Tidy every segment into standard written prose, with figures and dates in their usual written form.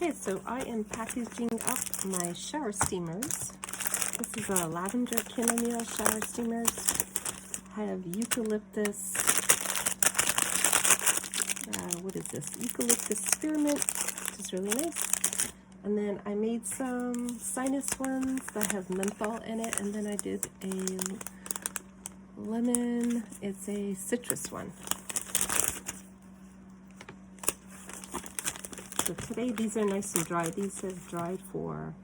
Okay, so I am packaging up my shower steamers. This is a Lavender chamomile shower steamers. I have eucalyptus, what is this? Eucalyptus spearmint, which is really nice. And then I made some sinus ones that have menthol in it, and then I did a lemon, it's a citrus one. So today these are nice and dry. These have dried for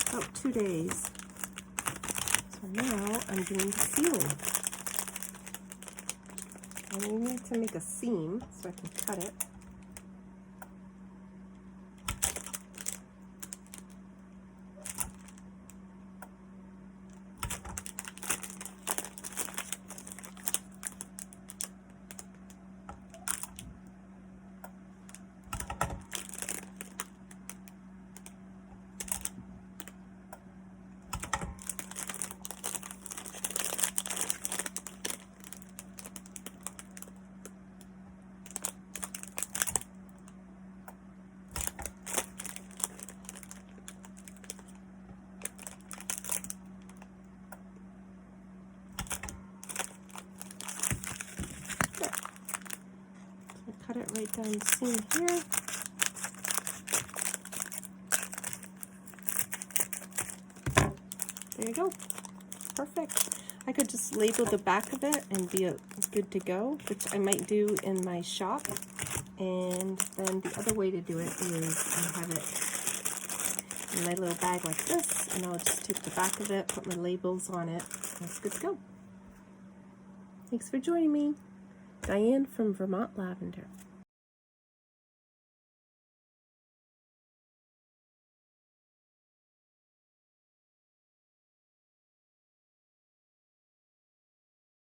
about 2 days. So now I'm doing the sealing. And you need to make a seam so I can cut it. Cut it right down the seam here. There you go. Perfect. I could just label the back of it and be good to go, which I might do in my shop. And then the other way to do it is I have it in my little bag like this, and I'll just take the back of it, put my labels on it, and it's good to go. Thanks for joining me. Diane from Vermont Lavender.